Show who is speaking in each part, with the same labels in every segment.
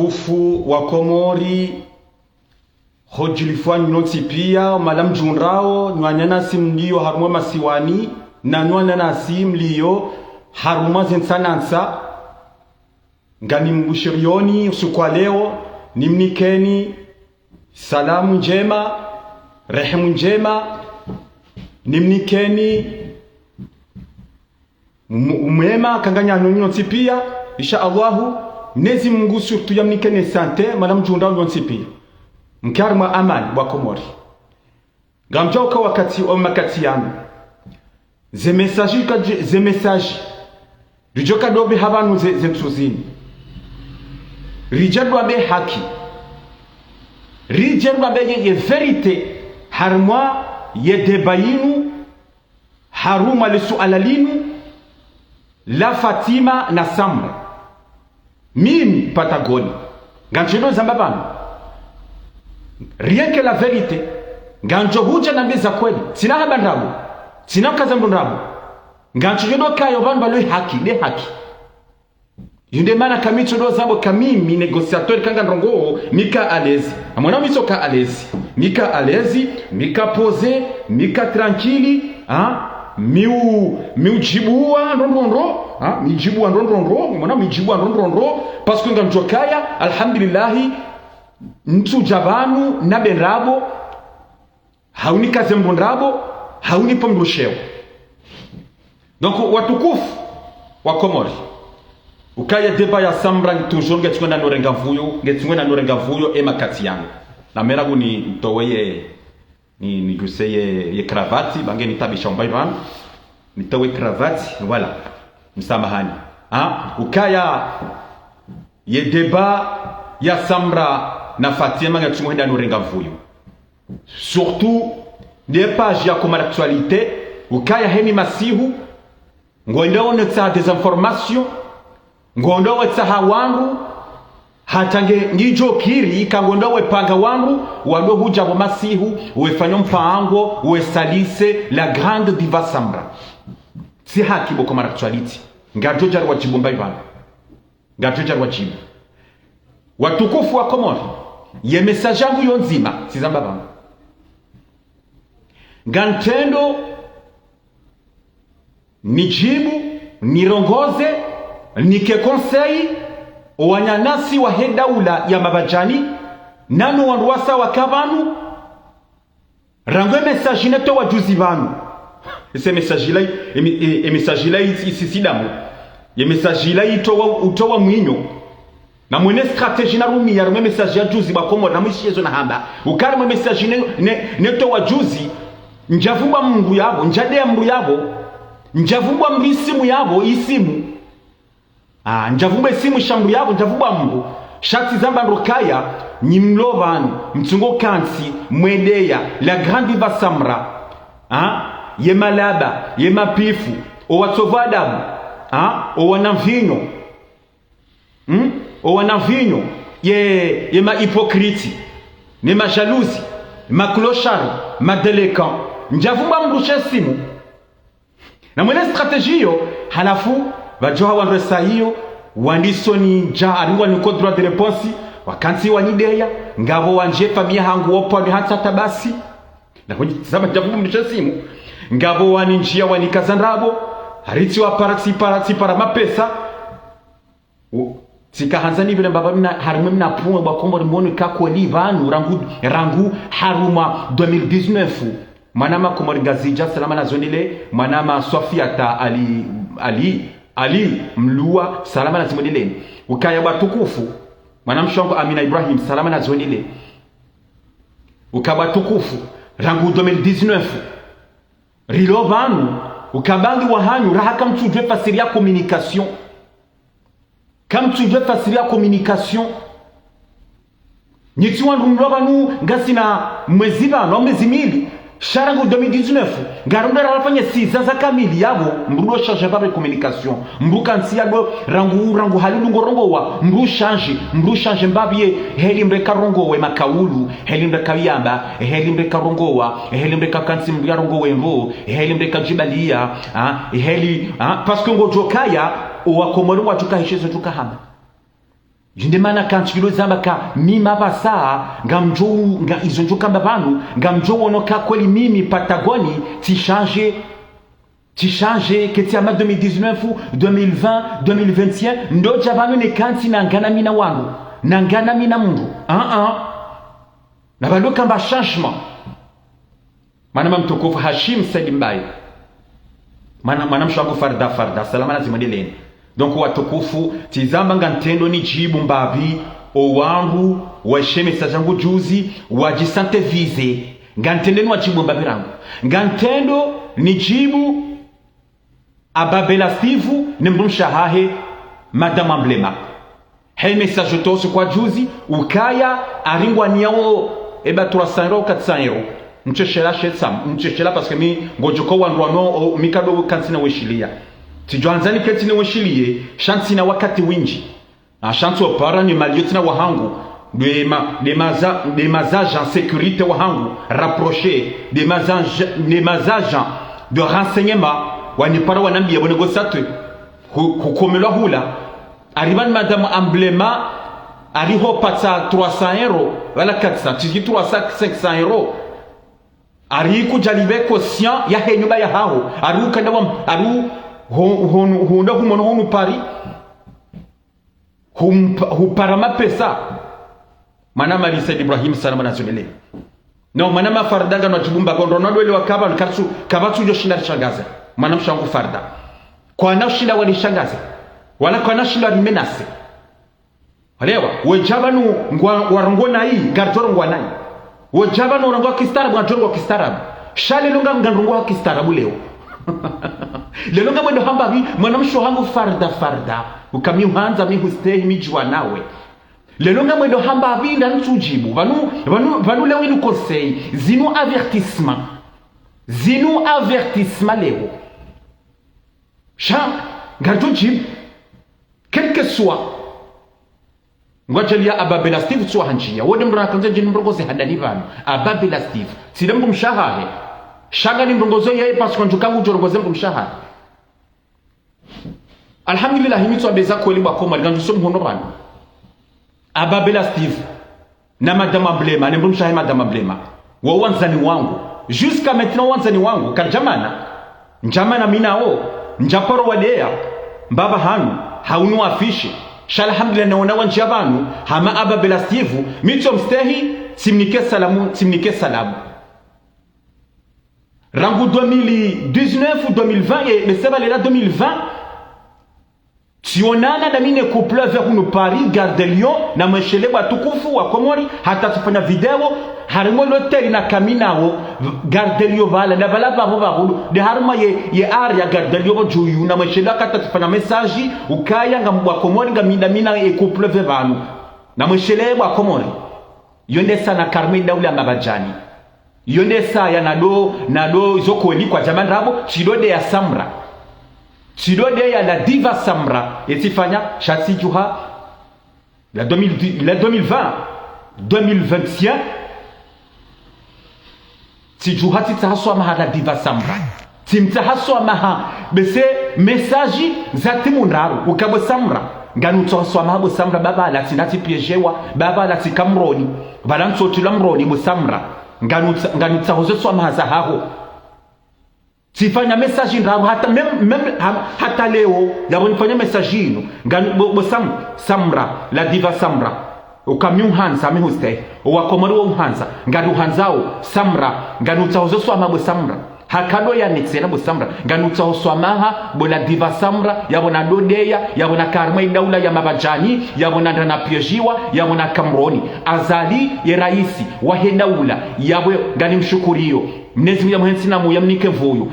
Speaker 1: Ufu wa Komori hojilifua nyonsi pia malam junrao nyanyana simlio harumwa masiwani na nyanyana simlio harumwa zensanansa ngani mbushirioni usiku leo nimnikeni salamu njema rehemu njema nimnikeni umema kanganya nyonsi pia insha Allahu Mnezi Mungu surtout yamnikene sante malam junrao nyonsi pia mkarma amani wa Komori gamjoka wakati o makati yangu ze message rijoka dobe habanu ze msuzini rijadwa be haki rijadwa be ye verite harmwa ye debayinu haruma le sualalinu la Fatima na Samra mimi Patagoni ganchelo zambabano rien que la vérité ganjo huja na mbeza kweli sina habandrabu sina kazambundrabu ganjo yodo kayo bantu baloi haki de haki yunde mana kamicho do zabo kamimi negociateur kanga ndrongo mika alezi amona misoka alezi mika alezi mika pose mika tranquille miu jibua ndondondro mijibua ndondondro mona mijibua ndondondro parce que ganjo kaya alhamdulillah mtu jabanu na benrabo hauni kazembondrabo hauni pomdosheo. Donc watukufu wa Komori ukaya deba ya Samra toujours ngetungena norenga vuyo ema kati yangu na meragu ni mtoweye ni guseye ye kravati bange nitabisha mbairwan nitowe kravati voilà msamahani ukaya ye deba ya Samra na Fatima ngatungenda norenga vuyo surtout des pages ya comme l'actualité ukaya heni masihu ngondo onetsa des informations ngondo wetsa hawangu hatange ngijo kiri kangondo wepanga wangu wando huja bo masihu wefanya mpango wesalise la grande diva Samra si haki bo comme l'actualité ngajo jar wajibu mbaibana ngajo jar wajibu watukufu wa Komori ye message yangu yonzima sizamba bangu gantendo nijibu nirongoze nike conseil wanyanasi wa hedaula ya mabajani nano wanduwasa wa kabanu rangwe message neto wajuzi banu ese message lai message lai isidamu ye message lai utowa mwinyo na mwene strategie na rumi ya rume message ya juzi ba Komori na mwishiyezo na hamba ukari mwe message neto wajuzi njavumba mungu yabo njadea mungu yabo njavumba mbisimu yabo isimu njavumba isimu shambu yabo njavumba mungu shati zamba ndokaya nyimlovanu mtungo kansi mwedeya la grande diva Samra ye malaba ye mapifu o watovadabu o wanamvinyo o wanamvinyo ye ma hypocrite ne ma jalousie ma clochard ma déléquent njavumba mrushe simu na mwene strategie yo halafu bajoha wandresa hiyo wandisoni ja aringwa niko droit de réponse wakansi wanideya ngabo wanje famia hangu opo ni hata tabasi na kwenye zama njavumba mrushe simu ngabo waninjia wanikazandrabo hariti wa parati para mapesa sikahanzani vile mbaba mina harume mina punga ba Komori mboni kakweli vanu rangu haruma 2019 manama Komori ngazija salama na zonile manama Sofiata Ali mlua salama na zonile ukaya batukufu manam shongo Amina Ibrahim salama na zonile ukaba tukufu rangu 2019 rilo vanu ukabangi wa hanyu rahaka mtujwe fasiri ya communication. Comme tu veux faciliter la communication, ni tu as nous ngasi na mwezi bano mwezi mili sharango 2019 garunda rafanya 6 za kamili yabo mbulo change pas de communication mbu kansi yabo rangu halilu ngorongo wa mbu change mbabie helimbe karongo we makaulu helimbe kayamba helimbe karongo wa helimbe kansi mbu yarongo we mbo helimbe kajibalia parce que ngojokaya wa Komori watuka hishezo tukahamba Junde mana kanchilo zamba ka mima basa ngamjo nga izonjo kamba banu ngamjo wonoka kweli mimi Patagoni ti changer keti ama 2019 2020 2021 ndo jabanu ne kanti na ngana mina wangu na ngana mina mundu na balo kamba changement mana mtukufu Hashim Said Mbaye mana mshangu farda salama lazima deleni. Donc watukufu tizamba ngantendo ni jibu mbavi o wangu washeme sajangu juzi wajisante vize ngantendo ni wajibu mbavi rangu ngantendo ni jibu ababela Steve ni mrumshahahe madama mblema he message tosu kwa juzi ukaya aringwa niao eba 300 euro 400 euro mcheshela parce que mi ngojoko wanduano mikado kansina weshilia tijuanzani ketine weshilie shansi na wakati winji na shansi opara ni maliotina wahangu des agents sécurité wahangu rapprochés des agents de renseignement wanipara wanambia bonego satwe kukomelwa hula arrivan madame emblema ariho pata 300 euro wala 400 tiki 300 500 euro ari kujalibe conscient ya henyuba ya hao ari ukanda wa ari honda humono honu pari huparama pesa mana malisa Ibrahim salama na zolele no mana mafardanga na tubumba kwa Ronaldo ile wakaba nkatsu kabatu ndio shinda shangaza mana mshangu farda kwa na shinda wali shangaza wala kwa na shinda limenase walewa wejabanu warongona hii gardoro ngwanai wejabanu warongwa kistarabu ngajoro kistarabu shale lunga ngandongwa kistarabu leo lelo nga mwendo hamba vi mwanamsho hangu farda ukami uhanza mi hustehi mijwa nawe lelo nga mwendo hamba vi nda ntujibu vanu leo inu conseil zinu avertissement leo sha gardo jib quel que soit ngwajelia ababela Steve tsuwa hanjia wode mrana kanza jini mrogoze hadani vanu ababela Steve sidambu mshahahe shaga ni mrongozo yeye parce que njukangu jorogoze mshahara alhamdulillah himitsu abeza kweli bakoma gandu so mhono bana ababela Steve na madama blema ne mshahe madama blema wa wanzani wangu jusqu'à maintenant wanzani wangu kanjamana njamana minao njaporo wadea mbaba hanu haunu afishi shala alhamdulillah naona wanja banu hama ababela Steve mitso mstehi simnike salamu rangu 2019 ou 2020 et le seba là 2020 tionana na mine couple vers nous Paris Gare de Lyon na mshele wa tukufu wa Komori hata tufanya video harimo hotel na kaminao Gare de Lyon vala na vala babo de harimo ye area Gare de Lyon juyu na mshele kata tufanya message ukaya ngambwa Komori ngamina e couple vers banu na mshele wa Komori yonde sana Carmen Daula Mabajani yonde saya nado izokoli kwa jamani rabo chidode ya Samra chidode ya la diva Samra etifanya chasi juha la 2020 2021 tijuha titahaswa maha la diva Samra timtahaswa maha bese message za timunraru ukabo Samra nganu tsoswa maha bo Samra baba la tinati piejewa baba la tikamroni balanso tulamroni bo Samra nganu tsahoze swa mahaza haho tifanya message ndabu hata leo yabo nifanya message ino nganu bo Samra la diva Samra ukamyu hanza mihuste wakomari wo hanza nganu hanzao Samra nganu tsahoze swa maha bo Samra hakado ya nitsena bo Samra nganu tsahoze maha bo la diva Samra yabo na dodeya yabo na Carmen Daula ya Mabajani yabo na ndana piejiwa yabo na Kamroni azali ye raisi wa Daula yabo ngani mshukurio mnezi ya muhenzi na mu yamnike mvuyo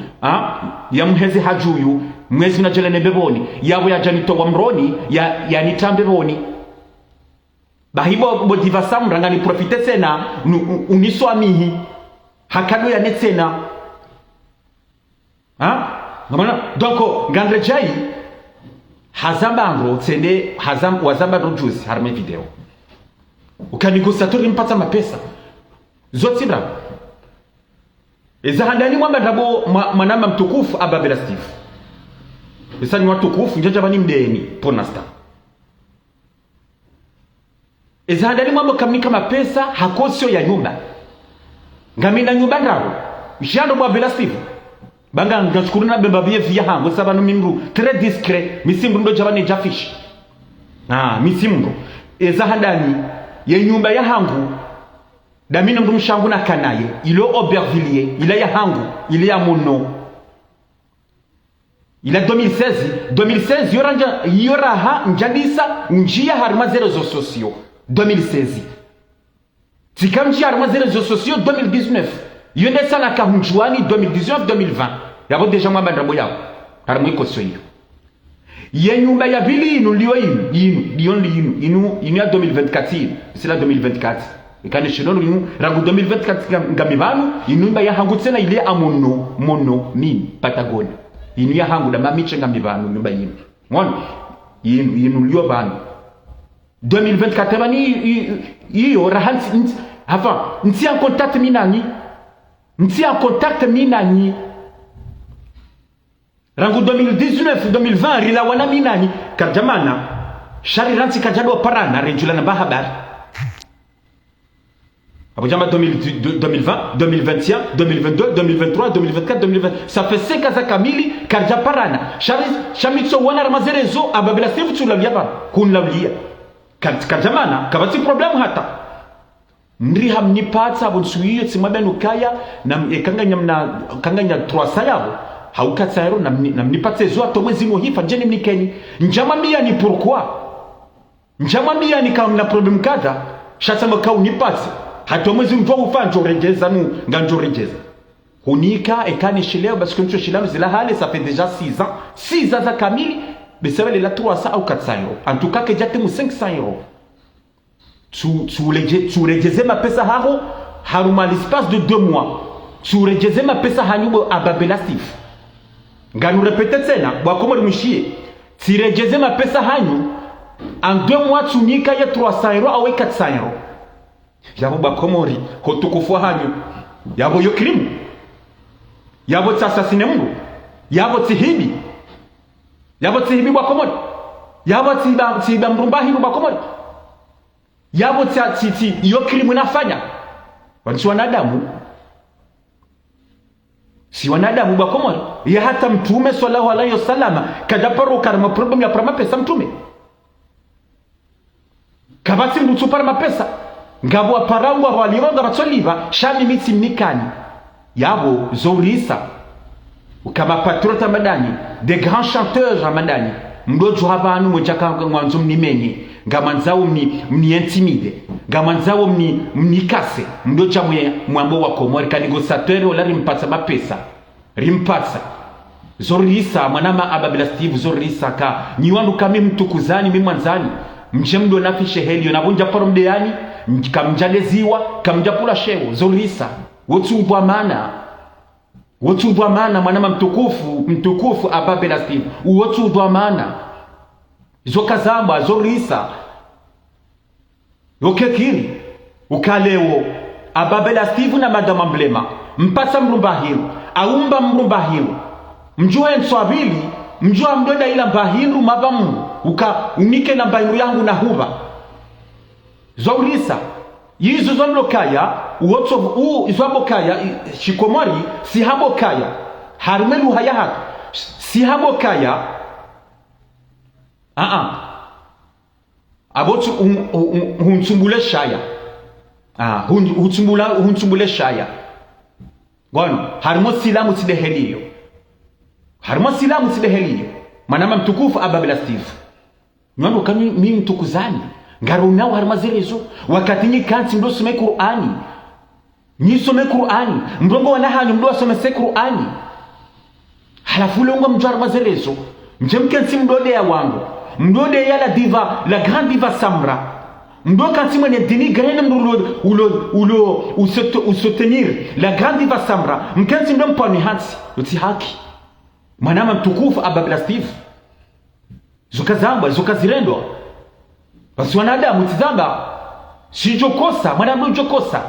Speaker 1: ya muhenzi hajuyu mwezi na jelene beboni yabo ya janito wa mroni ya nitambe boni bahibo bo diva Samra ngani profite sena uniswamihi hakado ya netsena donc ngandre jai hazambango tsende wazamba rojuzi harme video ukanigusatori mpata mapesa zote bra ezahandani mwamba ndabo manama mtukufu ababela Steve esa ni watukufu njaja bani mdeni ponasta Ezandani mwambo kamnika mapesa hakosio ya nyumba. Ngamina nyumba ndaro. Jando mwa Bella Steve. Banga ngashukuru na bemba bie via hango sabanu mimru très discret misimbu ndo jabane jafish. Misimbu. Ezahandani ye nyumba ya hangu damina mdu mshangu na kanaye ilo Aubervilliers ila ya hangu ila ya mono. Ila 2016 yora ha njadisa njia harma zero zo sosio 2016 tikamjia harma zero zo sosio 2019 yonde sana ka hunjuani 2019-2020 yabo deja mwamba ndabo yao harma iko sio hiyo ye nyumba ya bili inu liyo inu ya 2024 c'est la 2024 ikane shinono inu rangu 2024 ngamibanu inu ya hangu tena ile amono mini Patagonia inu ya hangu da mamiche ngamibanu nyumba inu mwana inu liyo banu 2024 bani iyo rahansi hafa nti en contact minani rangu 2019-2020 rila wana minani kajamana shari ransi kajado parana renjula na bahabari Abu Jama 2020, 2021, 2022, 2023, 2024, 2020. Ça fait 5 ans kamili karja parana. Shamitso wana ramazerezo ababila sefu tulabia ba. Kunlabia. Karjamana kabati problem hata. Ndri hamnipata abonsuiyo tsimaba nukaya na kanganya 300 yabo. Haukatsa yero namnipate zo atomwezi mohifa njeni mnikeni. Njamambia ni pourquoi? Njamambia ni kama na problem kada. Shatama ka unipate. Hata mwezi mtu ufanjo rejeza nganjo rejeza. Hunika ekani shileo parce que ncho shileo zila hale ça fait déjà 6 ans. 6 ans za kamili besewe la 300 au 400 euros. En tout cas que jate mu 500 euros. Tu rejeze ma pesa haro haruma l'espace de 2 mois. Tu rejeze ma pesa hanyubo ababela stif. Nganu répéter tena bwa komo mshie. Tu rejeze ma pesa hanyu en 2 mois tu nika ya 300 euros au 400 euros. Yabo bakomori hotukufua hanyu yabo yokirimu yabo tsasasine mungu yabo tsihibi bakomori yabo tsiba mrumbahi bakomori yabo tsati yokirimu nafanya wanchi wanadamu si wanadamu bakomori ya hata mtume sallallahu alaihi wasallam kadaparo karma problem ya prama pesa mtume kabati mtu para mapesa ngabo aparangwa walironga batoliva shami mitsi mnikani yabo zorisa ukama patrota madani des grands chanteurs amadani mdojo abantu mujaka mwanzo mnimenye ngamanzao mni intimide ngamanzao mnikase mdoja mwambo wa komori ka négociateur wala rimpatsa mapesa rimpatsa zorisa mwanama ababila Steve zorisa ka niwandu kami mtukuzani mimwanzani mjemdo nafishe helio nabonja poromdeani kamjaleziwa kamjapula shewo zorisa wotubwa mana mwanama mtukufu ababela Steve wotubwa mana zokazamba zorisa yokekiri ukalewo ababela Steve na madama mblema mpasa mrumbahiru aumba mrumbahiru mjua nswabili mjua mdoda ila mbahiru mabamu unike na mbahiru yangu na huba zorisa yizo zonlokaya uotso izwabokaya shikomori sihabokaya harmelu hayahat sihabokaya abotsu hunsumbule shaya hunsumbule shaya gono harmo silamu sideheliyo manama mtukufu ababila Steve nyondo kami mimi mtukuzani ngaro nao harmazerezo wakati ni kanti ndo some Qur'ani nisome Qur'ani mrongo wanahanyu ndo asome Qur'ani halafu longo mjwa harmazerezo mjemkensi mdode ya wangu mdode ya la grande diva Samra mdo kanti mwene dini grene ulo soutenir la grande diva Samra mkensi ndo mpani hansi uti haki manama mtukufu ababila Steve zokazirendwa basi wanadamu tizamba sijokosa mwanadamu jokosa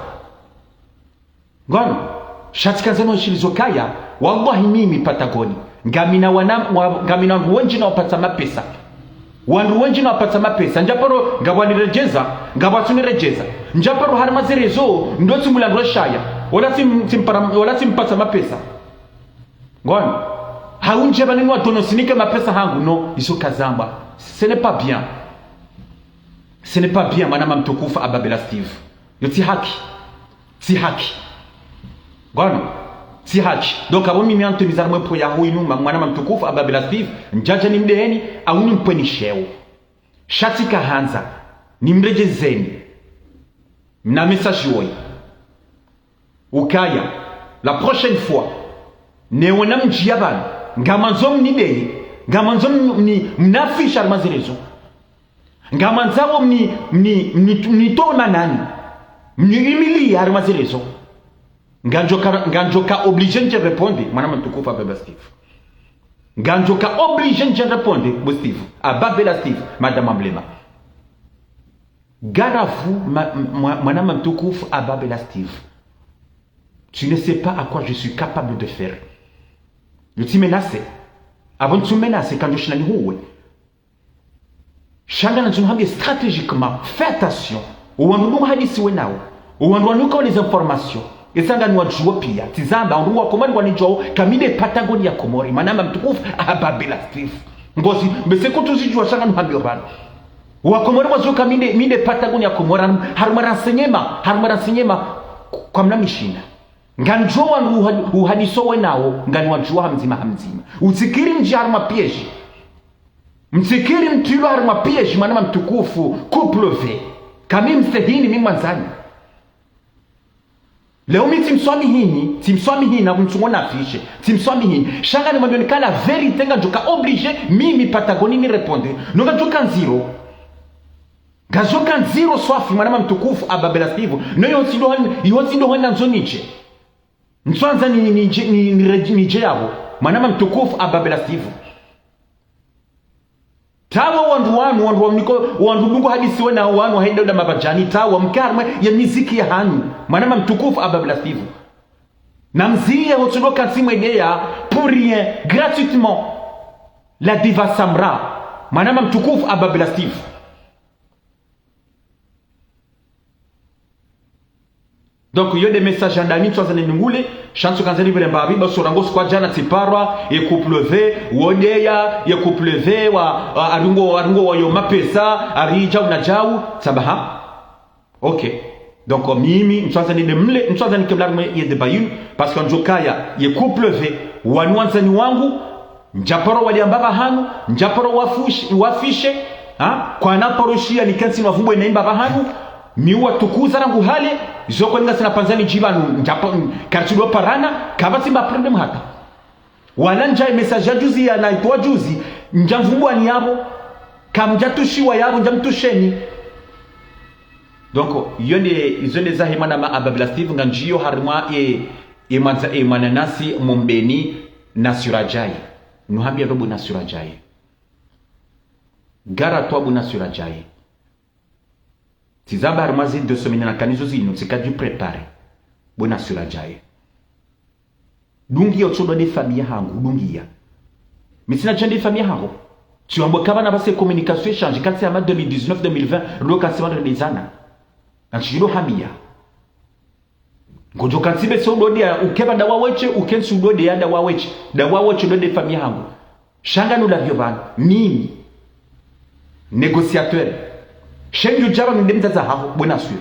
Speaker 1: ngono shatika zeno shilizokaya wallahi mimi Patagoni ngamina wenji na wapata mapesa wandu wengi na wapata mapesa njaparo ngawanirejeza ngawatunirejeza njaparo hari mazerezo ndo tumulandwa shaya wala timpata mapesa ngoni haunje banini watono sinike mapesa hangu no iso kazamba ce n'est pas bien, ce n'est pas bien mwana mtukufu Ababela Steve yo ti haki ngoni si haki donc abo mimi antemizana mwepo ya huyu mwana mtukufu Ababela Steve njaje ni mdeheni au ni mpeni sheo shati kahanza ni mrejezeni na message yoy ukaya la prochaine fois ne wona mjia bana ngamanzo mnidei ngamanzo mnafisha mazirezo ngamanzawo mnitona nani mnimili ya mazirezo Nganjoka obligé de répondre, madame Mtukufu Ababela Steve. Nganjoka obligé de répondre, Steve. Ababela Steve, madame Amblema. Garde à vous, madame Mtukufu Ababela Steve. Tu ne sais pas à quoi je suis capable de faire. Je t'y menace. Avant de te menacer, quand je suis dans le haut, chacun de stratégiquement, fais attention. Ou on nous dit si on a ou on nous connaît les informations. Esanga ni wajua pia tizamba nduwa komani wanijua kamide Patagonia Komori manama Mtukufu Ababela Steve ngozi mbeseko tuzijua shanga nhambiyo bana wa Komori wajua kamide Patagonia Komori harumara senyema kwa mnamishina nganjua uhadisowe nao ngani wajua hamzima utikiri mjarma pieji mtikiri mtilo haruma pieji manama Mtukufu kuplove kami mstehini mimi mwanzani leo mimi timswami hini na mtungona afishe timswami hini shanga ni mwabionika la verite nga joka oblige mimi Patagonia ni répondre nunga joka nziro swafi mwana Mtukufu Ababela Steve no yonsi ndo henda nzoniche nswanza nije yabo mwana Mtukufu Ababela Steve tawa wandu lungu hadisi wena wanu haida uda mabajani tawa mkarma ya miziki ya hanyu manama Mtukufu Ababela Steve na mziye hotulo kansimu idea pour rien gratuitement la diva Samra manama Mtukufu Ababela Steve donc il y a des messages d'amis tu as des ngule chanso kanzani vile mbabi basorango kwa jana tiparwa ye coupleve wodeya ye coupleve wa arungo wa yo mapesa arija unajau sabaha OK donc mimi mtsanzani de mle mtsanzani kemlarme ye de bayun parce que njokaya ye coupleve wanwanzani wangu njaporo waliambaba hanu njaporo wafishe kwa naporoshia nikansi wavumbwe naimba bahanu miwa tukuza rangu hale zoko ninga sina panzani jibanu njapo kartulo parana kaba simba problem hata walanja message juzi ya naitwa juzi njamvumbwa ni yabo kamjatushiwa yabo njamtusheni donc yone izone za himana ma Ababela Steve nganjio harima e mananasi mumbeni nasurajai nuhambia robo nasurajai gara toabu nasurajai tizamba harmazi de semaine na kanizo zino tsikaju prepare bona surajaye dungi otsodo de famille hangu dungia misina chende famille hangu tu ambo kaba na base communication change kati ya 2019 2020 roka sema de zana anchiro hamia ngojo kansibe so dodi ya ukeba dawa weche ukensu dodi ya dawa weche de famille hangu shanga no la viovana mimi négociateur Shenjo jaba ni mzaza hako bona sure.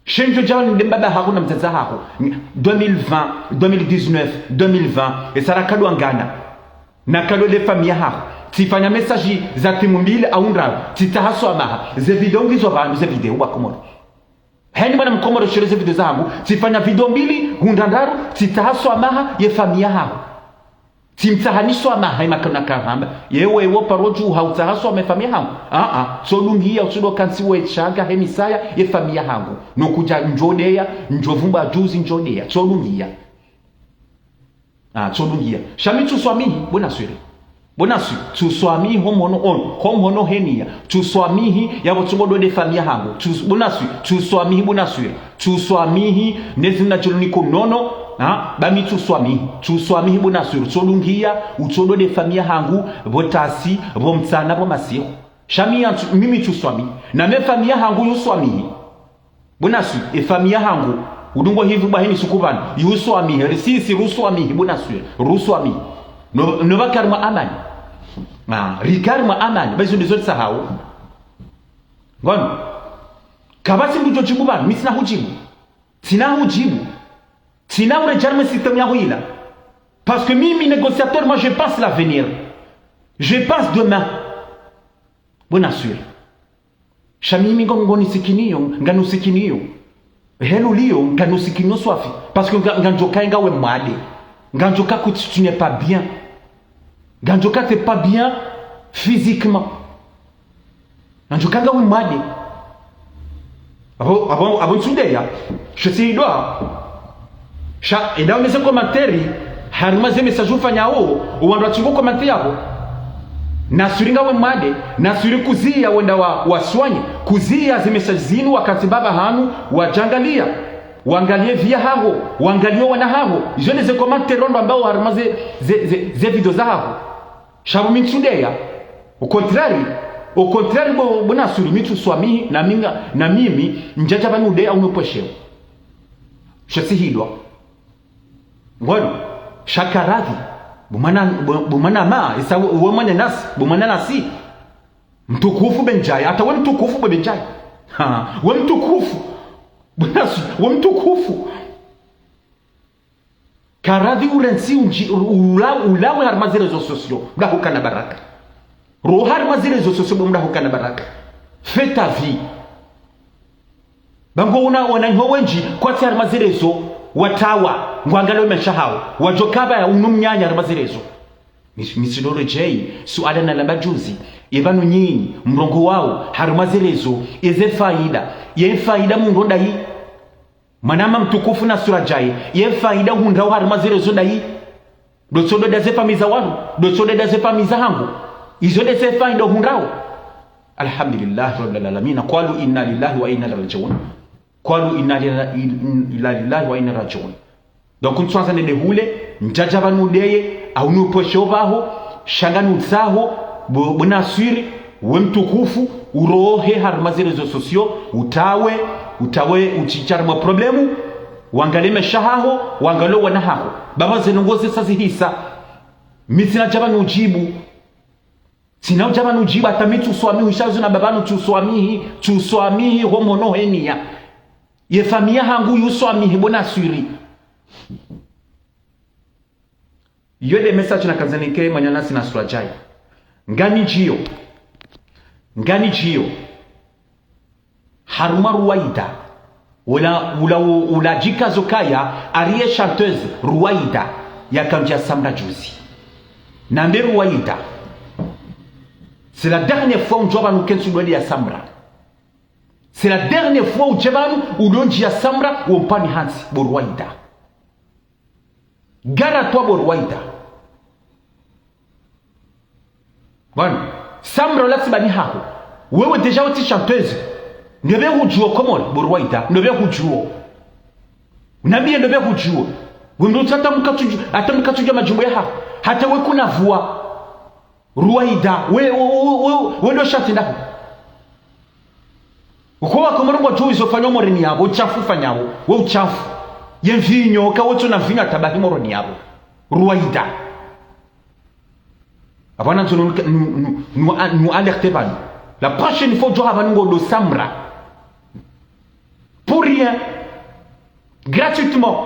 Speaker 1: Shenjo jaba ni mbaba hako na mzaza hako 2020, 2019, 2020 et sara kado angana. Na kado de famille hako. Tifanya message za timu mbili au ndra. Titahaso amaha. Ze video ngizo vandu ze video wa Komoro. Hani mwana Mkomoro shire ze video zangu. Tifanya video mbili hundandaru titahaso amaha ye famille hako. Timtahaniswa amaha imakana kahamba. Yewe wo paroju hautahaso ame famille hangu. So lungia usudo kansi we chaga hemisaya ye famille hangu. No kuja njodeya, njovumba juzi njodeya. So lungia. So lungia. Shami tuswamihi, bona suri. Bona suri. Tuswamihi homono henia. Tuswamihi ya watungodo de famille hangu. Bona suri. Tuswamihi bona suri. Tuswamihi nezina chuluniko nono. Bami tuswamihi bona suri. So lungia utodo de famille hangu. Botasi, bomtsana, bomasiho. Shamia mimi tu swami na me famia hangu yu swami bonasu e famia hangu udungo hivi bahini sukubana yu swami risisi ruswami bonasu ruswami no bakarma amani rikarma amani bazo ndizo sahau ngono kabasi mbujo jibu bana mimi sina hujibu sina urejarme système ya huila parce que mimi négociateur moi je pense l'avenir je pense demain bona sûr shamimi ngoni sikinio nganu sikinio helu lio nganu sikinio swafi parce que nganjoka ngawe mwade nganjoka que tu n'es pas bien nganjoka t'es pas bien physiquement nganjoka ngawe mwade avant sundeya je sais doa et dans mes commentaires harima ze message ufanyao uwanda chungu comment yako nasuringa we mwade nasuri kuzia wenda waswanye kuzia zimeshazinu wakati baba hanu wajangalia waangalie via hao waangalie wana hao je ne sais comment rondo ambao harima ze video za hao shabu minchudeya au contraire bona suri mitu swami na mimi njaja banude au noposhe shasihidwa ngono shakaradhi bumana ma isa wemanya nasi bumana nasi mtukufu benjai hata we mtukufu benjai we mtukufu bonasu we mtukufu karadhi urensi ulawe harmazire zo sosio mdahukana baraka rohar mazire zo sosio mdahukana baraka fais ta vie bango una wenji kwa tsar mazire zo watawa ngwangalo meshahao wajokaba ya unumnyanya harmazirezo misidoro jei suala na lamba juzi yevanu nyinyi mrongo wao harmazirezo eze faida mungu dai manama mtukufu na sura jai ye faida hundao harmazirezo dai dotsodo daze famiza wanu dotsodo daze famiza hangu izo daze faida hundao alhamdulillah rabbil alamin qalu inna lillahi wa inna ilaihi raji'un qalu inna lillahi wa inna rajiun donc ntsanza ne hule njaja banudeye au nuposho baho shanganu tsaho bonasiri wemtukufu urohe harmazire zo sosio utawe uchichara problemu wangaleme shahaho wangalo wanahaho baba zenongoze sazi hisa misina jabanu jibu sina jabanu jibu atamitu swami ushazo na babanu tu swami homono henia ye famia hangu yuswami bona suri yode message na kazanike manyanasi na surajai ngani jio haruma ruwaida ula jika zokaya ariye chanteuse ruwaida ya kamjia samra juzi nambe ruwaida c'est la dernière fois on joba nukensu dwali ya samra. C'est la dernière fois où Djebanu ou l'onji ya Samra ou on pani hansi Borwaida. Gara toi Borwaida. Bon, Samra là c'est bani hako. Wewe déjà oti chanteuse. Nebe hujuo komol Borwaida. Nebe hujuo. Nabie nebe hujuo. Wewe hata mkatuja majumbo ya hako. Hata we kuna vua. Ruwaida. We ndo shanti ndako. Ukowa komarumo tu izofanya moreni yabo uchafu fanyawo we uchafu yemvinyo ka wotu na vinya tabahi moroni yabo ruwaida abana tunu nu alerter ban la prochaine fois tu haba ngo Samra pour rien gratuitement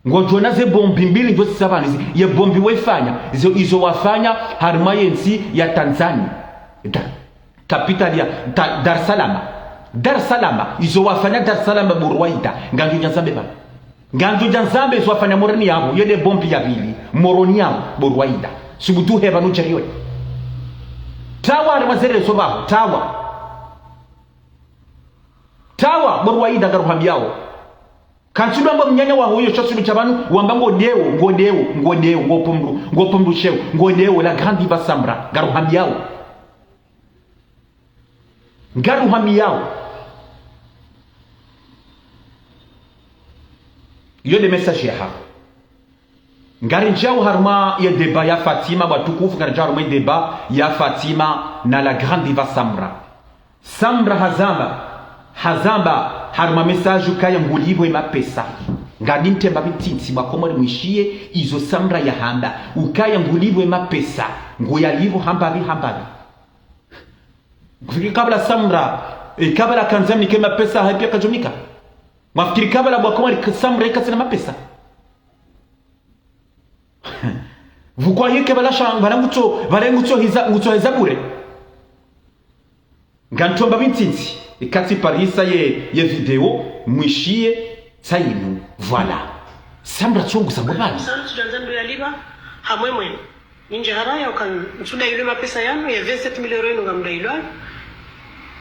Speaker 1: ngo jona ze bombi mbili ndio sabani ye bombi wefanya izo wafanya harma yensi ya Tanzania capital ya Dar es Salaam izo wafanya Dar es Salaam Borwaida nganju janzambe ba nganju janzambe izo wafanya moroni yabo yede bombi ya bili moroni yabo Borwaida subutu heba no chariwe tawa mazere so ba tawa Borwaida garuhambi yao kanchudo amba mnyanya wa huyo chasudu chabanu wamba ngodeo ngopomdu shew ngodeo la grande diva Samra garuhambi yao ngaruhami yao yo de message ya hako ngari njao haruma ya deba ya Fatima batukufu ngari njao haruma ya deba ya Fatima na la grande diva Samra hazamba haruma message kaya ngulibwe mapesa ngadi mtemba bititsi bakomori mwishie izo Samra ya hamba ukaya ngulibwe mapesa ngoyalivo hambabi kufikiri kabla Samra kabla kanzamni kema pesa haipia kajumika mafikiri kabla bakomori Samra ikasina mapesa. Vous croyez que valenguto hiza bure ngantomba bintinzi ikati parisa ye video mwishie tsainu voilà Samra chungu sambo bani
Speaker 2: tujanzando ya liba hamwemwe ninje haraya ukan msuda yule mapesa yanu ya 27 milioni yenu ngamda ilo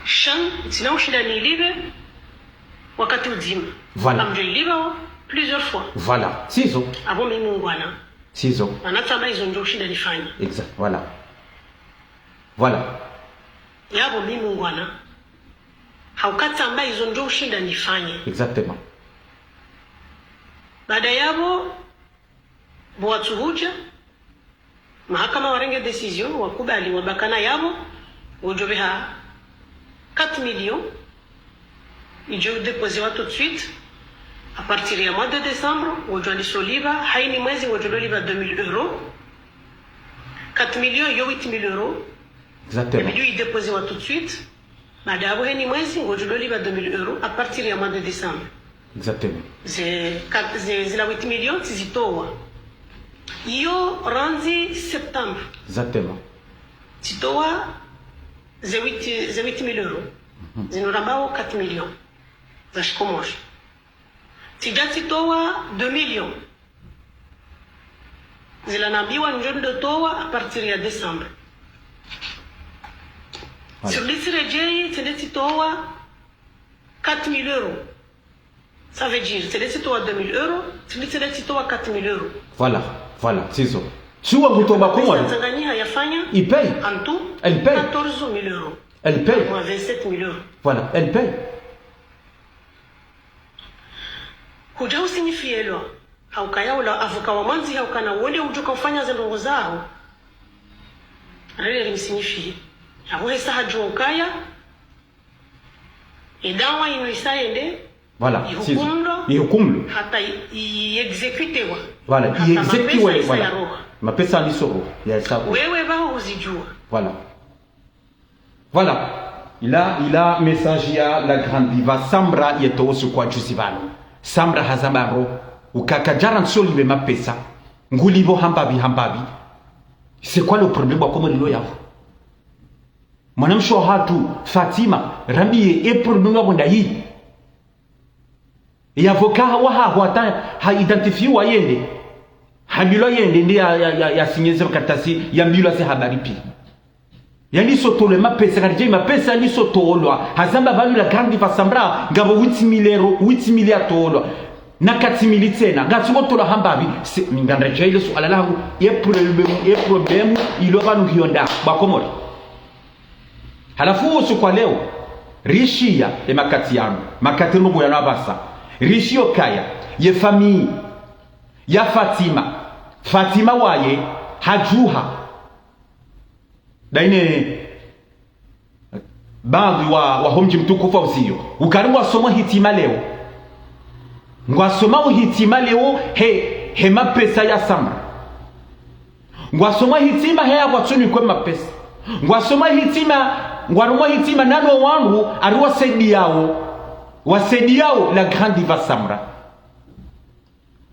Speaker 2: shan tina ushida ni libe wakati uzima
Speaker 1: voilà
Speaker 2: amjo iliba plusieurs fois
Speaker 1: voilà sizo
Speaker 2: abo mimi ngwana
Speaker 1: sizo
Speaker 2: anatamba hizo ndio shida nifanye
Speaker 1: exact voilà
Speaker 2: yabo mimi ngwana haukatamba hizo ndio shida nifanye
Speaker 1: exactement.
Speaker 2: Baada yabo bwatuhuja mahakama warenge decision wakubali wabakana yabo ujobeha 4 millions ijo déposer tout de suite à partir du mois de décembre ujali soliva haini mwezi ujoliva 2000 euros 4 millions yo 8000 euros
Speaker 1: exactement
Speaker 2: il déposer tout de suite baada yabo haini mwezi ujoliva 2000 euros à partir du mois de décembre
Speaker 1: exactement
Speaker 2: zila 8 millions zitoa yo ranzi septembre
Speaker 1: exactement
Speaker 2: zitoa ze 8000 euros zinorambao 4 millions za shikomosha tijatitoa 2 millions zila nabiwa njondo toa à partir de décembre sur l'isrejei tijatitoa 4000 euros. Ça veut dire, c'est les citoyens 2000 euros, c'est les citoyens 4000 euros.
Speaker 1: Voilà, c'est ça. Si on vous tombe à comment il paye.
Speaker 2: En tout,
Speaker 1: elle paye
Speaker 2: 14 000 euros.
Speaker 1: Elle paye.
Speaker 2: Moi, 27 000 euros.
Speaker 1: Voilà, elle paye.
Speaker 2: Huja usignifie lo. Haukaya ula avuka wa manzi haukana uende ujuka ufanya zendo zao. Rele msignifie. Abo hesa hajua ukaya. Edawa inu isaende.
Speaker 1: Voilà, ihukumlo
Speaker 2: hata iexecutiwa
Speaker 1: voilà iexecutiwa voilà mapesa ni soro ya sababu
Speaker 2: wewe bao uzijua
Speaker 1: voilà il a message ya la grande diva Samra yeto kwa jusibano Samra hazambaro ukakajara nsoli be mapesa ngulivo hambabi c'est quoi le problème wa komo lilo yao mwanamsho hatu Fatima rambiye e problème wa bonda hii ya avoka ha identifiwa yende habilo yende ndi ya sinyeze katasi ya mbilo se habari pi yani soto le mapesa kadije mapesa ni soto olwa hazamba valu la grande diva Samra ngabo 8 milliards tolwa na 4 militena gatsuko tola hambabi ngandra jaile so alalangu e problem ilo banu hionda bakomori halafu usu kwa leo rishia e makati yangu makati mungu ya nabasa rishio kaya ye famille ya Fatima waye hajuha daine baadhi wa homji mtukufu usio ukarimu wasoma hitima leo ngwasoma hitima leo he mapesa ya Samra ngwasoma hitima he akwatuni kwa mapesa ngwasoma hitima ngwarumwa hitima nano wangu ariwa wasedi yao la grande diva Samra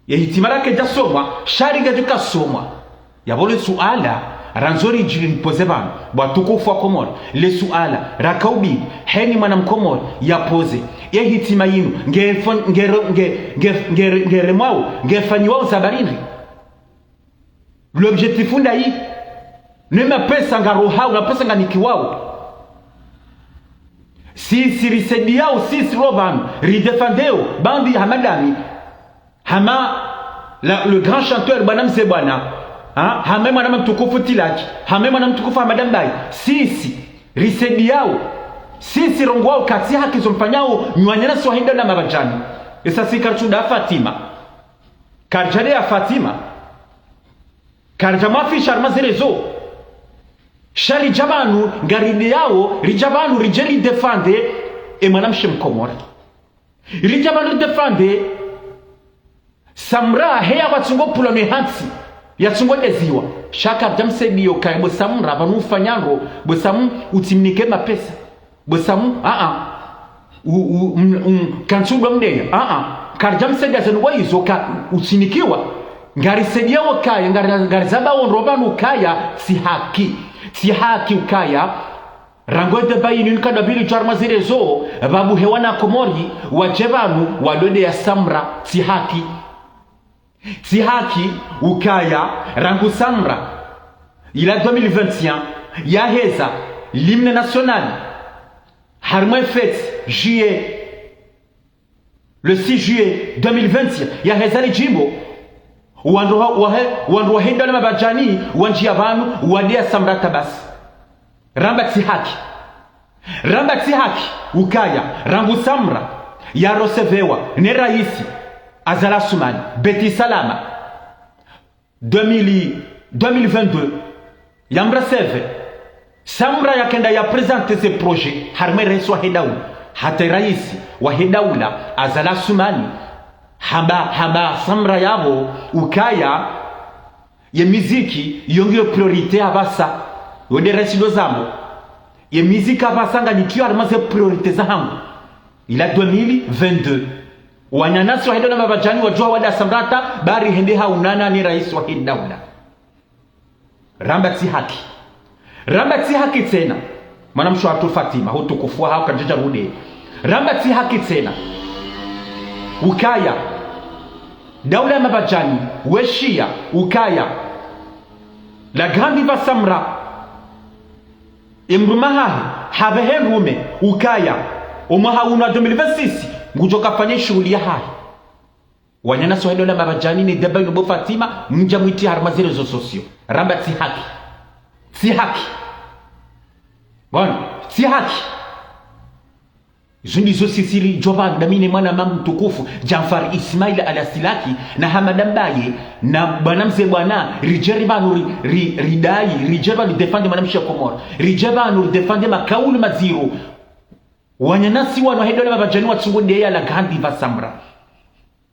Speaker 1: ya hitima lake jasomwa shariga jukasomwa yabole suala ranzori jiri pose bana batukufu wa Komori le suala rakaubi heni mwana mkomori ya pose ya hitima yinu ngeremwao ngefanyiwao sabarini l'objectif nda hii nema pesa ngaroha na pesa nganikiwao si risedi yao si roban ridefendeo bandi hamadami hama le grand chanteur banam sebwana hame mwana mtukufu Tilaki hame mwana mtukufu Hamadambai sisi risedi yao sisi rongwao kati haki zomfanyao nyuanyana swahida na mabajani esa si karchuda Fatima karjade ya Fatima karjama fi sharma zerezo shari jabanu ngaride yao rijabanu rijeli defende e mwanamshe mkomora rijabanu defende samra heya watsungo pulone hansi yatsungo deziwa shaka jamsediyo kai bo samra banu fanyango bo sam utimnike mapesa bo sam kanchumba mdeya karjamsedia zenwa izo ka utinikiwa ngarisedia wakaya ngarizaba onrobanu kaya si haki ukaya rangote bayini nkadabili charma zirezo babu hewana komori wajebanu wadode ya samra si haki ukaya rangu samra ila 2021 ya heza l'hymne national harmoine fête juillet le 6 juillet 2020 ya heza ni jimbo wandu wahenda na mabajani wanjia banu wadia samra tabasi ramba si haki ukaya rangu samra ya rosevewa ne raisi azala sumani beti salama 2022 yamra seve samra yakenda ya presente ce projet harme reso wa hedaula hata raisi wa hedaula azala sumani hamba samra yabo ukaya ye miziki yongio priorite abasa wode resido zambo ye miziki abasa nga nikio armaze priorite za hangu ila 2022 wanyanasi wa hedaula mabajani wajua wada samrata bari hende haunana ni raisi wa hedaula ramba si haki tena manamsho hatu Fatima hutukufua hao kanjaja rude ramba si haki tena ukaya daula ya mabajani weshia ukaya la grandi va samra imrumahahi habehe rume ukaya umaha una 2026 ngujoka fanye shughuli ya hai wanyana so daula ya mabajani ni deba yubo Fatima mja mwiti harmazire zo sosio ramba si haki Zundi zo sisiri jovan damine mwana mamu tukufu Janfar Ismail Alasilaki na Hamadambaye na banamze bwana rijeribanu ridai rijeribanu defende manamsha komora rijeribanu defende makaulu maziru wanyanasi wano hedole mabajani watsungonde ya la gandi vasamra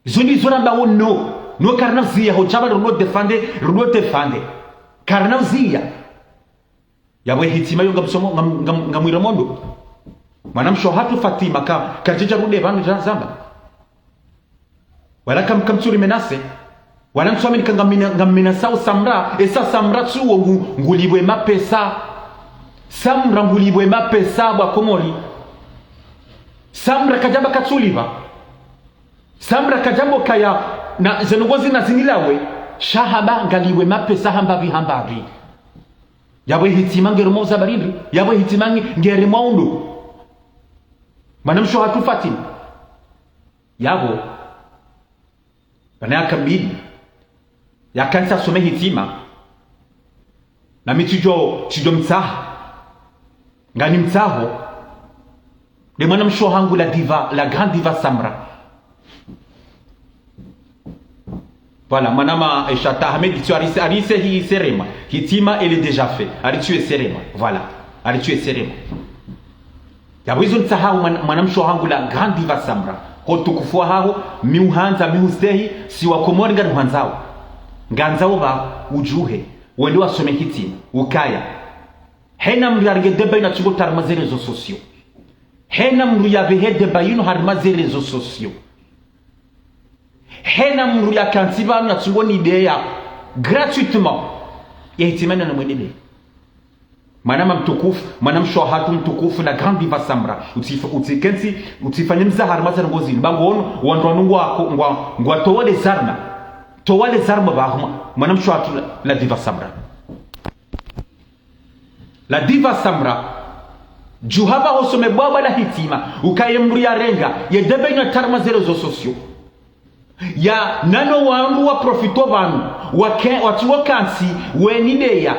Speaker 1: zundi zo namba no karnavzia hojaba runo defende karnavzia yawe hitima yo ngamsomo ngamwira mondo manamsho hatu Fatima kajeja rude bangu zamba wala kamtsuri menase wala mswami ngamina sao samra esa samra tsuwo ngulibwe mapesa samra ngulibwe mapesa bwa komori samra kajamba katsuliva samra kajambo kaya na zenongozi na zinilawe shahaba ngaliwe mapesa hambavi yawe hitima ngero moza barindi yawe hitima ngere maundo manamsho hatu Fatima yabo banaka mbili ya kansa some hitima na mitijo mtsaha ngani mtsaho de manamsho hangu la grande diva Samra voilà manama Eshata Ahmed tu arise hi serema hitima elle est déjà fait aritu serema voilà aritu serema yawizo nsahau manamsho hangu la grande diva Samra hotukufua hao miuhanza miustehi si wakomori ngani nganzao ba ujuhe wende wasome hitima ukaya hena mru yargedeba ina tsugo tarmazere zo sosio hena mru yabehede bayino harmazere zo sosio hena mru ya kansiba na tsugo ni idea gratuitement ya hitimana na mwenede manama mtukufu manamsho hatu mtukufu na grande diva Samra utifanye mzaha harmazere ngozini bango ono wandwanungu wako ngwa towale zarma bahuma manamsho hatu la diva Samra la diva Samra juhaba hosome bwaba la hitima ukayemru ya renga ya debe na tarma zero zo sosio ya nano wangu wa profito vanu watu wakansi wenideya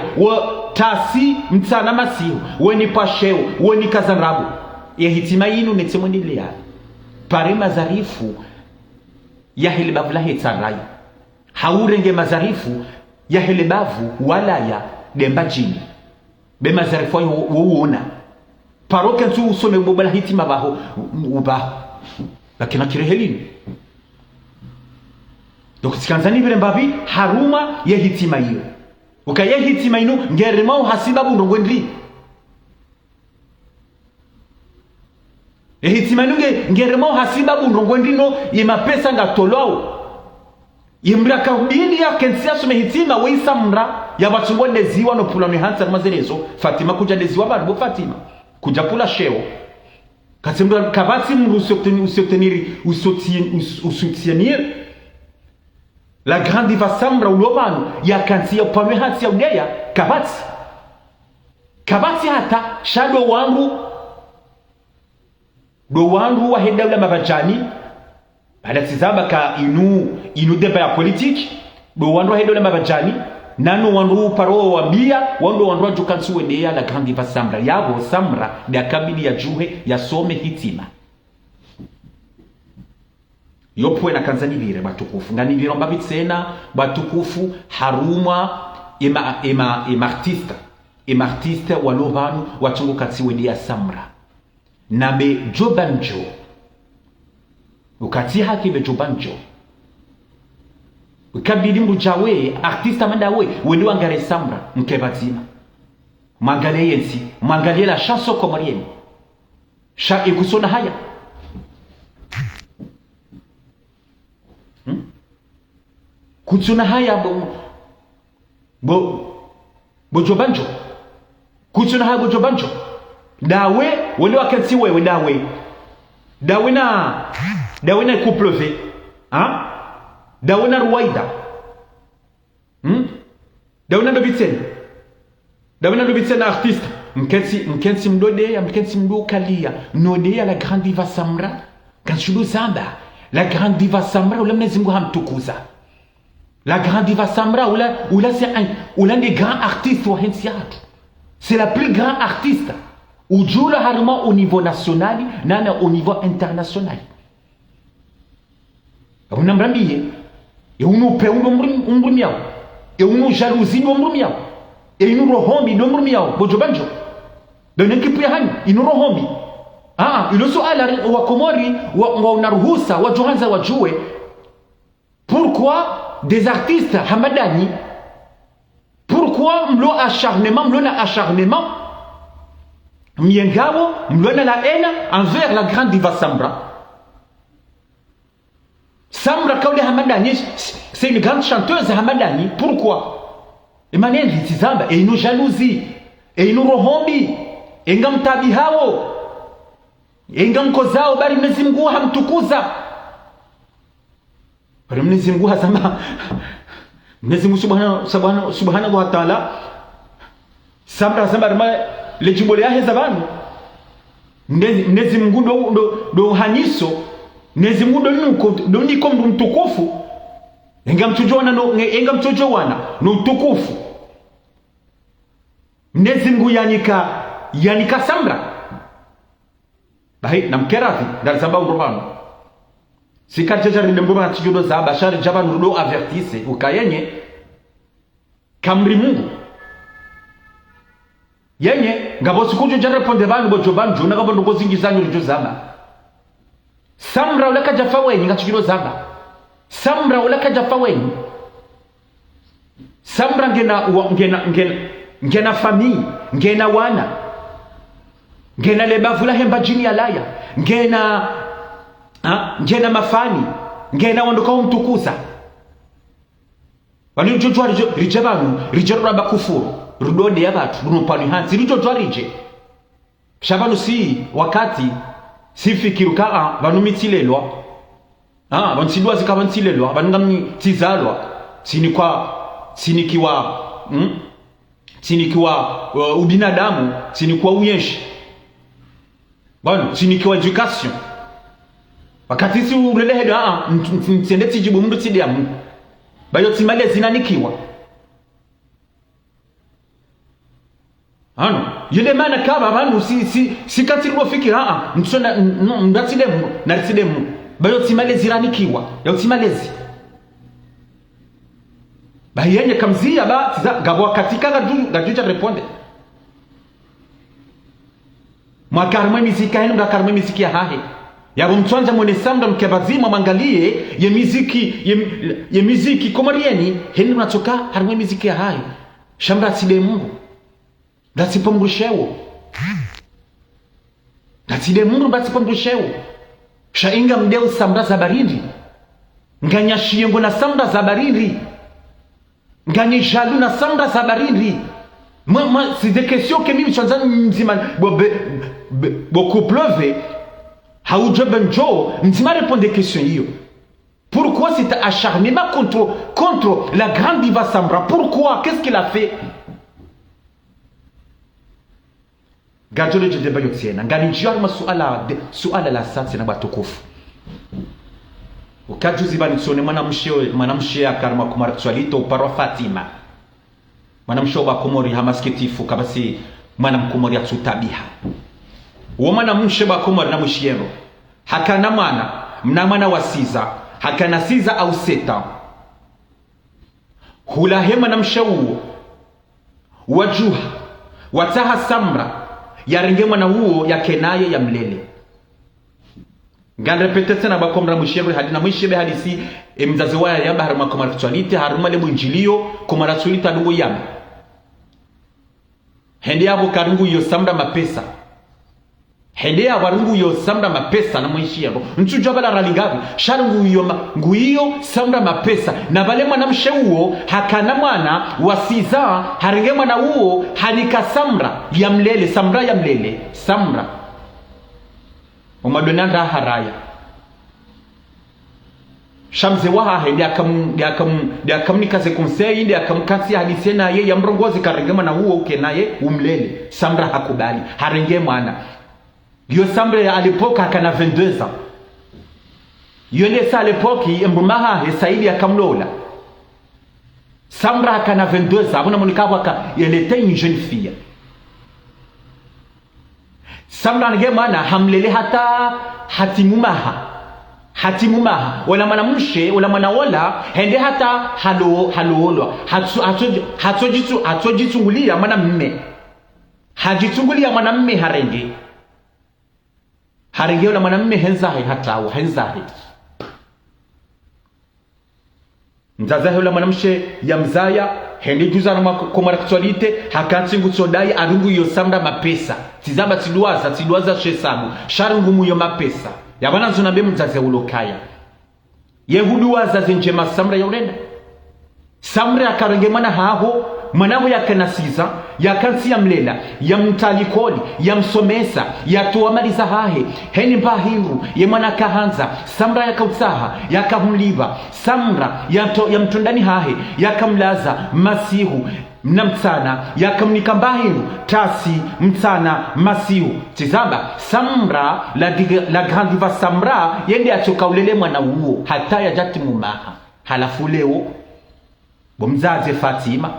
Speaker 1: tasi mtsana masihu weni pasheo weni kazanrabu ya hitima yinu netsemwendile ya pare mazarifu ya hilibavula hetsarai haurenge mazarifu ya helebavu wala ya demba jini bema zarifo uona paroke tu usome bobala hitima baho uba lakini kirehelini donc sikanzani bire mbabi haruma ya hitima hiyo ukaya hitima ino ngerema uhasiba bundongo ndri hitima ino ngerema uhasiba bundongo ndino yema pesa ngatolao yimbra kabili ya kensia some hitima weisa mra ya batungo leziwa no pula mihansa mazerezo Fatima kuja leziwa barbo Fatima kuja pula sheo katsembra kabati mru soutenir la grande diva Samra ulobano ya kansia pa mihansa udeya kabati hata shado wangu do wangu wa heda ula mabajani baada tizaba ka inu deba ya politique do wandu hedo na mabajani nano wandu paro wambia wandu jukansu wedea la grande diva Samra yabo Samra ya kabili ya juhe ya some hitima yopwe na kanzani vire batukufu ngani viro mbabitsena batukufu haruma ema artiste walobanu wachungu katsi wedea Samra nabe jobanjo ukati haki bejobanjo ukabidi mbujawe artista mandawe wende wangare Samra mkebatima mangale yensi mangale la chanson comorienne cha ikusona haya kutsuna haya bojobanjo kutsuna haya bojobanjo dawe wende wakati wewe dawe na couple V dawe na Ruwaida dawe na Dobitsen artiste mkensi mdo kalia nodea la grande diva Samra kanshudu zamba la grande diva Samra ula Mwenyezi Mungu hamtukuza la grande diva Samra ula des grands artistes wa hensi yatu c'est la plus grande artiste ujula harima au niveau national nana au niveau international unamrambie unupe umbrum yao unu jalousie umbrum yao inu rohombi umbrum yao bojobanjo doneki pia hani inu rohombi ilo suala wa Komori wa unaruhusa wa Johanza wajue pourquoi des artistes hamadani pourquoi mlo na acharnement miengao mlona la haine envers la grande diva Samra kaule hamadani c'est une grande chanteuse hamadani pourquoi Emmanuel hitizamba et ino jalousie et ino rohombi engam tabi hao engam kozao bali Mwenyezi Mungu hamtukuza bali Mwenyezi Mungu hasema Mwenyezi Mungu subhanahu wa ta'ala Samra samba le jimbo ya hezabanu Mwenyezi Mungu do hanyiso Mwenyezi Mungu do niko mtukufu engam tujowana no utukufu Mwenyezi Mungu yanika Samra bahi namkerafi dar samba urobano sikajeja rimembo tijodo za bashari jabanu do avertise ukayenye kamri Mungu yenye ngabo sikujo jare ponde banu bojobanjo na ngabo ndo zingizanyo lijozama Samra ulaka jafa wenyi ngachikiro zaba Samra ulaka jafa wenyi Samra ngena famille ngena wana ngena lebavula hemba jini alaya ngena mafani ngena wandoka mtukuza wali jojwa rijabanu rijerwa bakufuru rudode yabatu runopani hansi rijojwa rije shabanu si wakati sifikiruka vanumitsilelwa vansidwa zikavansilelwa vanungami tizalwa sinikiwa ubinadamu sinikiwa uyeshi bwana sinikiwa education wakati si urelehe mtsende tijibu mundu tidiamu bayo timale zinanikiwa yele mana kaba banu si katirwa fikira mtsona ndatsidemu bayo timale ziranikiwa yo timalezi bayenye kamzia ba tiza gabwa katika gaju cha responde mwakarma miziki henu ngakarma miziki ya hahe yabo mtwanja mwene samda mkebazima mangalie ye miziki komorieni henu natoka harma miziki ya hahe shamba side Mungu ndatipongushewo ndatide Mungu ndatipongushewo shainga mdeu samda za barindi nganyashie ngo na samda za barindi ngani jalu na samda za barindi moi c'est des questions que mimi chanza mzima bo coupleve hauje benjo mzima répondre des questions hiyo. Pourquoi cet acharnement contre la grande diva Samra? Pourquoi? Qu'est-ce qu'il a fait? Gajole je deba yotiena ngani njia suala la sasa na batukufu ukajuzi bani tsone mwanamshe ya karma kumara twalito uparo Fatima mwanamshe wa komori hamasketifu kabasi mwanamkomori atutabiha uwo mwanamshe wa komori na mushiero hakana mwana wa siza hakana siza au seta hula hema na mshawu wajuha wataha Samra yarenge mwana huo ya kenaye ya mlele ngande petete na bakomra mushebe hadina mushebe hadisi mzazi wa ya bahar makomar twalite haruma le munjilio komara twalita dungo yam hende abo karungu yo Samra mapesa hende abarungu yo Samra mapesa na mushebe nchujo bala ralingavi sharungu yo nguiyo Samra mapesa na bale mwana msheuo hakana mwana wasiza harenge mwana huo hanika Samra ya mlele Samra umadonanda haraya shamze waha hende akam nikaze conseil ndi akamkasi hadisi na ye ya mrongozi karengema na huo uke naye umlele Samra hakubali harenge mwana yo Samra ya alipoka kana 22 ans yole sa alipoki mbumaha hesaidi akamlola Samra kana 22 ans abona munikabwa ka elle était une jeune fille Samra ngemana hamlele hata hatimumaha wala mwanamshe wala mwanaola hende hata haloolwa hatojitungulia mwanamme hajitungulia mwanamme harenge wala mwanamme henzahe mzazahe wala mwanamshe ya mzaya hende juza na komara kutwalite hakati ngutodai arungu yo Samra mapesa tizaba tiduaza shesabu sharungu muyo mapesa yabana zunabe mzaze ulokaya yehudu wazaze njema Samra yaurenda Samra akarenge mwana haho mwanaho yakanasiza yakansi ya mlela ya mtalikoli ya msomesa ya tuamaliza hahe heni mpahiru ye mwana kahanza Samra yakautsaha yakahumliva Samra ya mtundani hahe yakamlaza masihu mnamtsana yakamnika mbahiru tasi mtsana masihu tizamba Samra la grande diva Samra yende achoka ulele mwana uo hata ya jati mumaha halafu leo bomzaze Fatima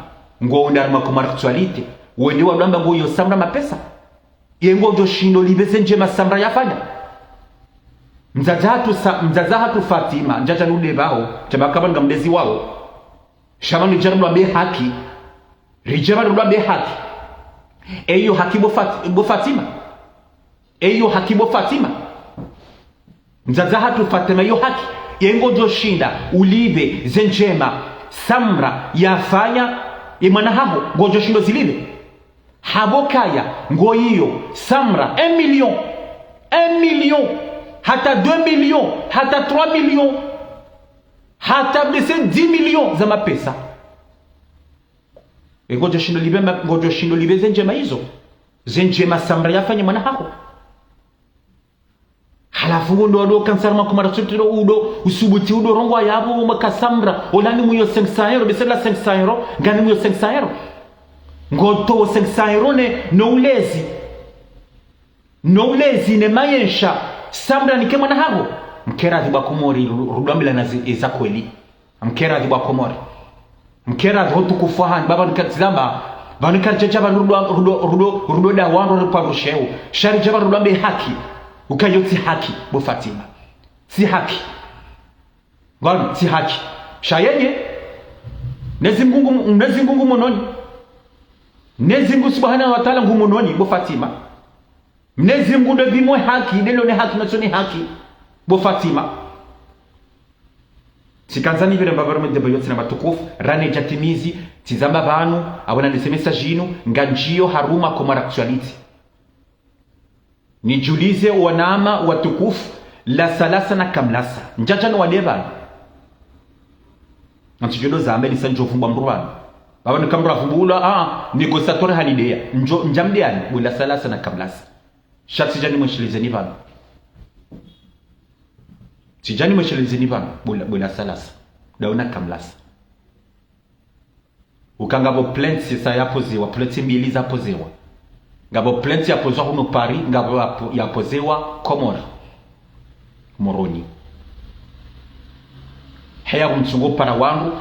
Speaker 1: ngo ndarma kumara kutwalite wende wadamba ngo yo Samra mapesa yengo jo shindo libeze njema Samra yafanya mzaza hatu Fatima njaja nude bao tabakaba ngamdezi wao shamani jarumwa be haki rijaba rulwa be haki eyo hakibo Fatima mzaza hatu Fatima yo haki yengo jo shinda ulibe zenjema Samra yafanya imana habo ngojo shindo zilibe habokaya ngo hiyo Samra 1 million hata 2 millions hata 3 millions hata bese 10 millions za mapesa ngojo shindo libe zenjema hizo zenjema Samra yafanya mwana hako halafu ndo kansarma kumara tsutiro udo usubuti udo rongwa yabo makasamra olani muyo 500 euro besela 500 euro ngani muyo 500 euro ngoto 500 euro ne no ulezi ne mayensha Samra ni kema na hago mkera dhibwa komori rudambila na za kweli mkera dhibwa komori mkera dhotu kufahan baba nikatizamba bani karjaja rudo da wando parusheu shari jaba rudambe haki ukayoti haki bo Fatima si haki si haki shayenye Mwenyezi Mungu mononi. Mwenyezi Mungu Subhanahu wa Ta'ala ngumononi bo Fatima. Mwenyezi Mungu ndo bimwe haki, ndilo ni haki na tsoni haki bo Fatima. Sikanzani vile mbabarume ndebo yote na matukufu rane jatimizi tizamba banu abona nisemesa jinu nganjio haruma kwa actuality. Nijulize wanama watukufu la salasa na kamlasa njajano waleva antijodo zambe lisanjo fumbwa mruwana baba nikambura fumbula negociateur halidea njamdeani wala salasa na kamlasa shati jani mweshilizeni bana sijani mweshilizeni bana wala salasa dauna kamlasa ukangabo plainte sisa yapozewa plainte mbili zapozewa ngabo plainte yapozewa huno Paris ngabo yapozewa Komoro Moroni heya mchungo para wangu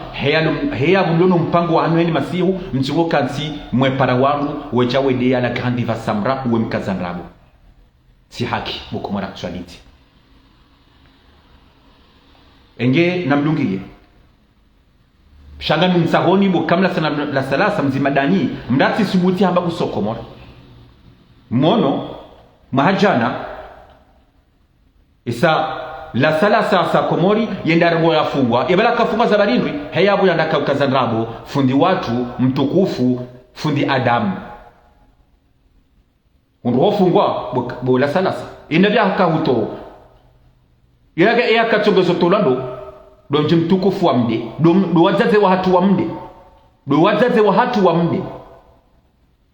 Speaker 1: heya mlono mpango wa anueni masihu mchungo kansi mwe para wangu wecha wedea la grandi va samra uwe mkazanrabu si haki mukomora actuality enge namlungiye shanga msahoni bukamla sana la salasa mzimadani mdati subuti hamba kusokomora mono mahajana isa la salasa sa Komori yenda rango yafungwa ibala kafungwa za barindwi heyabu yanda kazanrabo fundi watu mtukufu fundi Adamu unrofungwa bo la salasa inabya kahuto ya kachongezo tolando donje mtukufu wa mde do wazaze wa hatu wa mde do wazaze wa hatu wa mde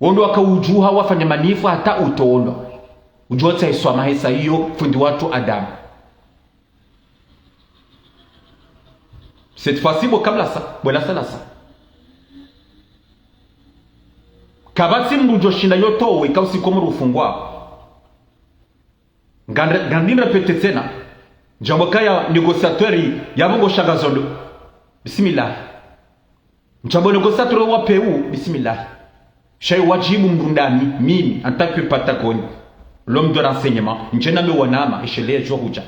Speaker 1: wondo wakaujuha wafanya manifu hata utondo ujota iswa mahesa hiyo fundi watu Adamu. Cette fois-ci bo kamlasa bola salasa kabati mrujo shinda yoto we kausi komo rufungwa ngandina pete tena njamboka ya negociateur yabongo shagazondo bismillah njambo negociateur wa PU bismillah shay wajibu mrundani mimi en tant que patagone l'homme de renseignement njena me wanama ishele jo huja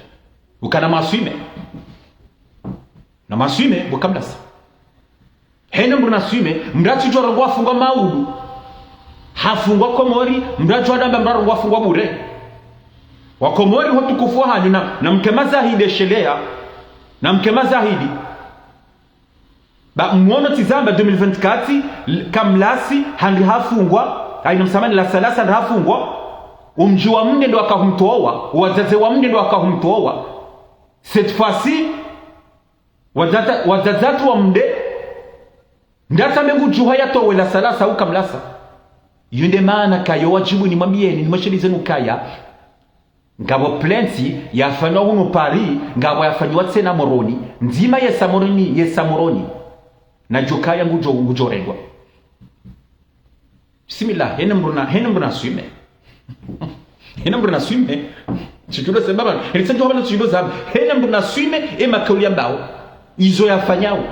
Speaker 1: ukana maswime na maswime bukamlasa hena mruna swime mrachi jo rangwa fungwa maudu hafungwa Komori mrachi wadamba mrarangwa fungwa bure wa Komori hotukufu hanyu na mkemaza hide shelea na mkemaza hidi ba mwono tizamba 2024 kamlasi handi hafungwa haina msamani la salasa handi hafungwa umji wa mnde ndo akahumtoa wazaze wa mnde ndo akahumtoa cette fois-ci wazazatu wa mnde ndata mengu juha yatowe la salasa au kamlasa yunde maana kayo wajibu ni mwambieni ni mwashilize nukaya ngabo plenti yafanywa huno Paris ngabo yafanywa tena Moroni nzima yesamoroni na jokaya ngujoregwa bismillah hena mbruna swime hena mbruna swime chikulo sembaba elisanjo habana chikulo zaba hena mbruna swime makauli ambao izo yafanyao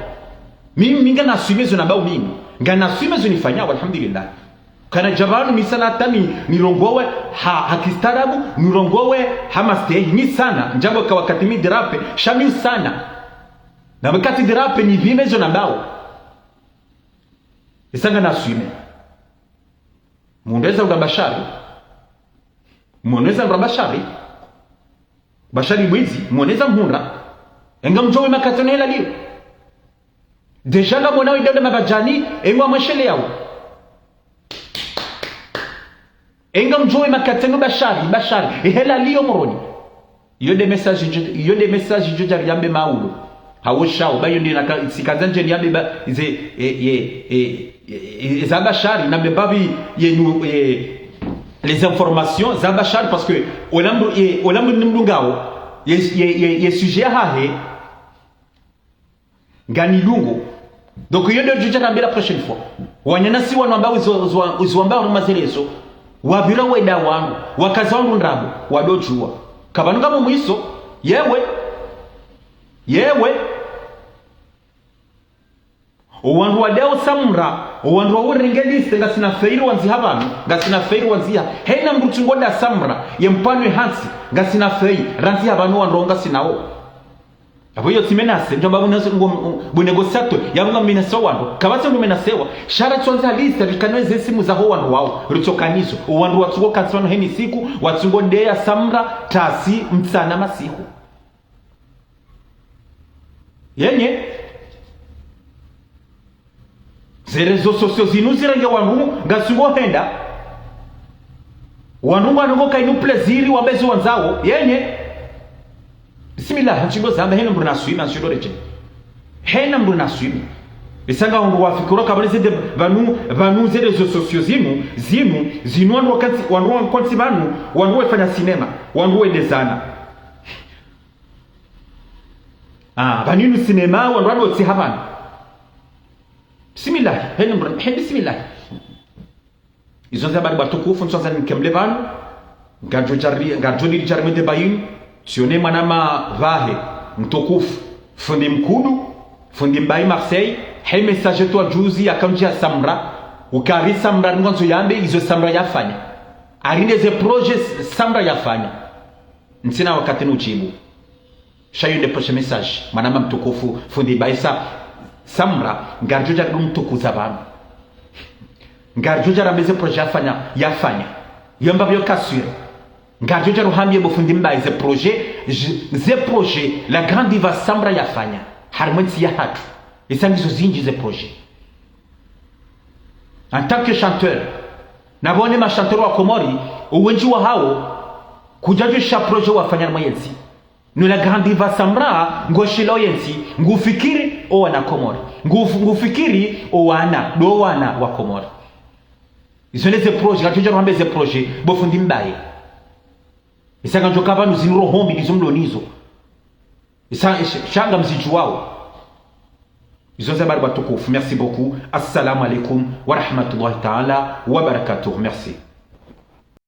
Speaker 1: mimi minga na swime zo nambao mimi ngana swime zo nifanyao alhamdulillah kana jabanu misana tani nirongowe hakistarabu nirongowe hamaste ni sana njambo kwa wakati mi drape shami sana na wakati drape ni vime zo nambao isanga na swime Mundeza ugabashari Mundeza ugabashari Bashari mwizi Mundeza mhunda Enga mjowe makatone hela liyo Dejanga mwana idode mabajani Enga mweshele yao Enga mjowe makatone bashari hela liyo moroni Yode message joja yambe maulu Hawoshao bayo ndi sikazanje ni yambe ba Zabachar n'a même pas vu les informations Zabachar parce que olambu nimlungao ye sujet hahe ngani lungu donc yodo juja na la prochaine fois wanyana si wana ambao uzwambao na mazelezo wabira weda wangu wakazangu ndrabo wadojua kabanuka mu mwiso yewe Owandu wadeo samra owandu wa urengeliste ngasina feiru wanzi habanu ngasina feiru wanzia hena mrutungoda samra yempanwe hansi ngasina fei ranzi habanu wanronga sinao abo yo timenase ndio babu nazo ngo negociato yabunga minase wandu kabatse ndo menasewa shara tsonza lista bikanweze simu za ho wandu wao rutokanizo wandu watsuko katsano heni siku watsungo ndeya samra tasi mtsana masiku yenye zerezo sosio zinuzirenge wandu ngasungo henda wandu wango kainu pleziri wabezi wanzao yenye bismillah hachigo zamba hena mbruna swima nshiro reje hena mbruna swima bisanga wandu wafikiro kabone de vanu zerezo sosio zimu zinwandu wakati wandu wakati banu wandu wafanya sinema wandu welezana baninu sinema wandu wotsi habana bismillah hena mbruna bismillah izo zabari batukufu nsonza nikemle banu ngajoni jarmete bayinu sione manama vahe mtukufu fundi mkudu fundi mbai Marseille he message to juzi akanjia samra ukari samra ngonzo yambe izo samra yafanya arinde ze projets samra yafanya ntsina wakati nujibu shayunde proche message manama mtukufu fundi mbai samra ngarjoja mtukuza banu ngarjoja rameze projet yafanya yomba byo kasure ngarjoja ruhambye bufundi mbaye ze projet la grande diva sambra yafanya harmonisi ya hatu isangizo zinji ze projet en tant que chanteur nabone ma chanteur wa Komori uwenji wa hao kujajisha projet wafanya mwenzi no la grande diva sambra ngoshilo yensi ngufikiri o wana Komori ngufikiri o wana do wana wa Komori izo leze projet ngarjoja ruhambe ze projet bufundi mbaye isanga njoka banu zinuro hombi dizumlonizo shanga mzichu wao izo zabari batukufu merci beaucoup assalamu alaikum wa rahmatullahi ta'ala wa barakatuh merci